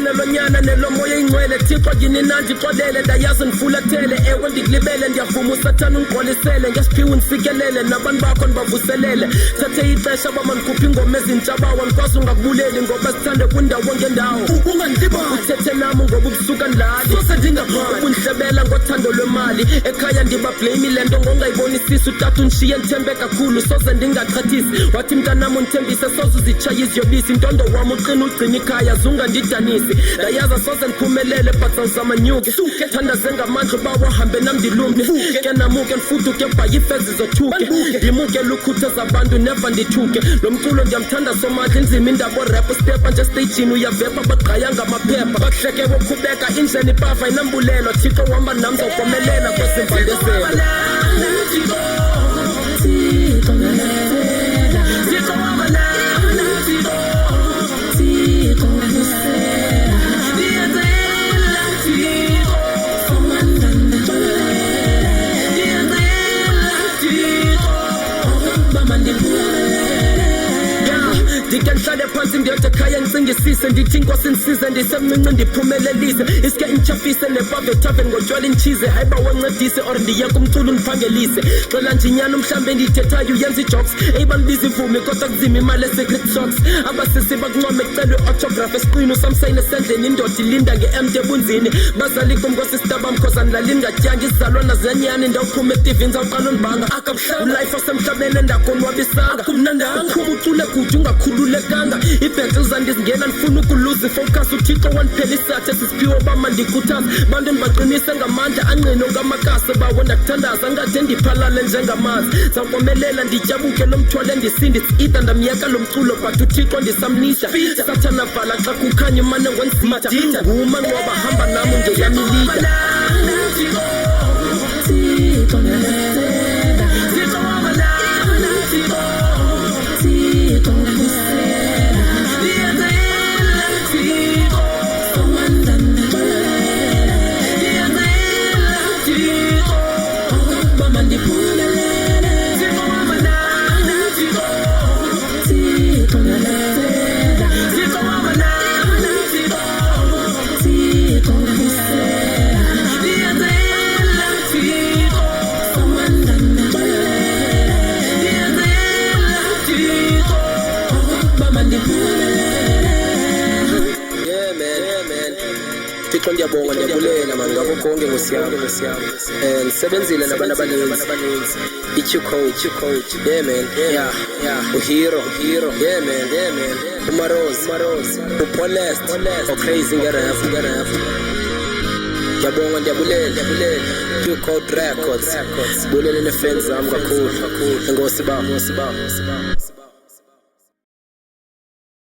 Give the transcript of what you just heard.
Nelonyana nelomoya ingcwele Thixo yini nandi xolele ndayazi ndifulathele ewe ndikulibele ndiyavuma usathana undiqolisele ngesiphiwo ndisikelele nabantu bakho ndibavuselele thathe ixesha bama ndikhuphe ingoma ezintshabawa ndikwazi ungakubuleli ngoba sithande kwindawo ngendawo uthethe nam ngoba ubusuka ndlali ubundihlebela ngothando lwemali ekhaya ndibablame le nto ngongayibonisisi utata undishiye ndithembe kakhulu soze ndingaxhathisi wathi mntanam undithembise soze uzitshaye iziyobisi ntondo wam uqina ugcina ikhaya zungandidanisi ndayaza soze ndiphumelele but zawuzama nyuke thandaze ngamandla uba wahambe nam ndilumke ke namuke ndifuduke bhayi ifezi zothuke ndimukele ukhuthaza abantu neva ndithuke lo mculo ndiyamthanda somandla inzima indabo rap stepa nje stagini uyavepa bagqaya ngamaphepha bakuhleke woqhubeka indlela ipava inambulelo Thixo wamba nam zawukomelela kwezimvandezelo ndike ndihlale phansi ndiyode ekhaya ndicingisise ndithi inkosi ndisize ndisemncinci ndiphumelelise iske intshafise nepavetaven ngotywala intshize hayi ba wancedise or ndiyeka umculo ndiphangelise xela njinyana umhlambe ndiyithethayo uyenza ijokes eyibandibiza imvumi kodwa kuzima imali esecret socks abasisi bakuncome kucelwe autograph esiqini usamsayini esendleni indoda ilinda nge-emde ebunzini bazali kumngosista bam khozani lalini ngatyanga izizalwana zenyani ndawuphuma etivini zawuqala undibanga ulife osemhlabeni endakonwabisanga uphuma ucule kude ungakhululekanga ibhexe uzandizingena ndifuna ukuluza ifocus uthixo wandiphela isathe sisiphiwo bama ndikhuthaza bantu ndibaqinise ngamandla angqino ngamakase bawo ndakuthandaza ngade ndiphalale njengamanzi zawukomelela ndityabuke lo mthwale ndisindi itsida ndamyeka lo mculo but uthixo ndisamnisa sathana vala xa kukhanya umane ngonsitha ngumanqoba hamba nam ungeyamilida Thixo ndiyabonga ndiyabulela mani ngabo konke ngosiyami ndisebenzile nabantu abaninzi iChiccoach yeah man yeah uhero yeah man uMarose uPolest crazy ngeref ndiyabonga ndiyabulela Q-Code Records bulele nefans zami kakhulu enkosi baba